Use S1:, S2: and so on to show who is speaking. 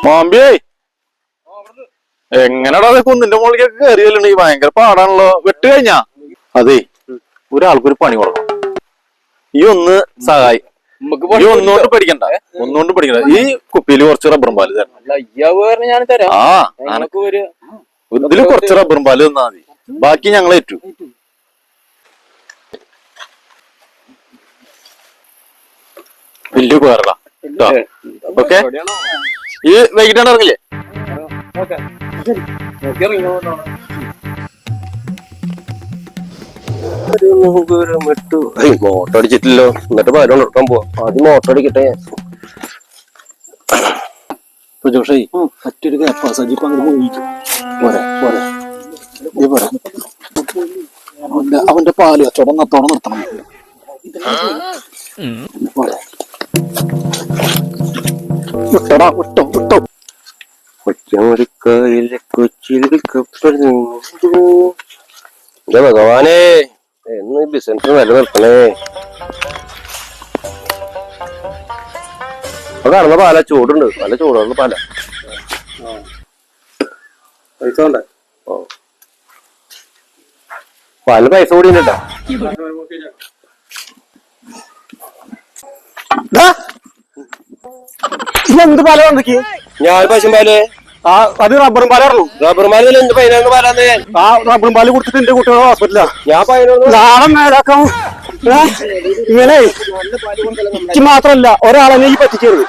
S1: മാമ്പിയേ എങ്ങനെടാ കുന്നിന്റെ മുകളിലേക്ക് കയറിയല്ലേ ഭയങ്കര പാടാണല്ലോ. വെട്ട് കഴിഞ്ഞാ അതെ ഒരാൾക്കൊരു പണി കൊടുക്കണം. ഈ ഒന്ന് സഹായി ഒന്നുകൊണ്ട് പഠിക്കണ്ട, ഒന്നുകൊണ്ട് പഠിക്കണ്ട. ഈ കുപ്പിയില് കുറച്ച് റബ്ബറും പാല് തരാം. ഇതില് കുറച്ച് റബ്ബറും പാല് തന്നാ മതി, ബാക്കി ഞങ്ങൾ ഏറ്റു. വലിയ ഉപകാരടാ. ഓക്കെ, ഈ വൈകിട്ടാണ് ഇറങ്ങില്ലേ?
S2: മോട്ടർ അടിച്ചിട്ടില്ലോ, എന്നിട്ട് പാലോണ്ട് എടുക്കാൻ പോവാ. ആദ്യം മോട്ടർ അടിക്കട്ടെ.
S1: ജോഷേ മറ്റൊരു സജീപ്പ് അങ്ങനെ പോയിട്ട് പോരാ പോരാ പോരാ. അവന്റെ പാല് കച്ചവടം നത്തോടെ നിർത്തണം. പോരാ വിട്ടടാ, വിട്ടോ വിട്ടോ.
S2: കൊച്ചമരിക്കാരിലെ കൊച്ചിയിൽ കപ്പൽ ഭഗവാനെ എന്ന് ബിസിനസ് നിലനിർത്തണേ. അപ്പൊ കാണുന്ന പാല ചൂടുണ്ട്, നല്ല ചൂടുള്ള പാല. പൈസ വേണ്ട? പാലിന് പൈസ കൂടി കേട്ടോ.
S1: എന്ത് പാല വന്നിക്ക്?
S2: ഞാൻ പശും പാല്.
S1: അത് റബ്ബറും പാലായിരുന്നു.
S2: റബ്ബർ പാല് എന്ത് 11 പാലാന്ന്?
S1: ആ റബ്ബറും പാല് കൊടുത്തിട്ട് എന്റെ കുട്ടികളെ ഹോസ്പിറ്റലാ.
S2: ഞാൻ 11
S1: നാളെ മേലാക്കാം. ഇങ്ങനെ എനിക്ക് മാത്രല്ല ഒരാളെ നീ പറ്റിച്ചേരുത്.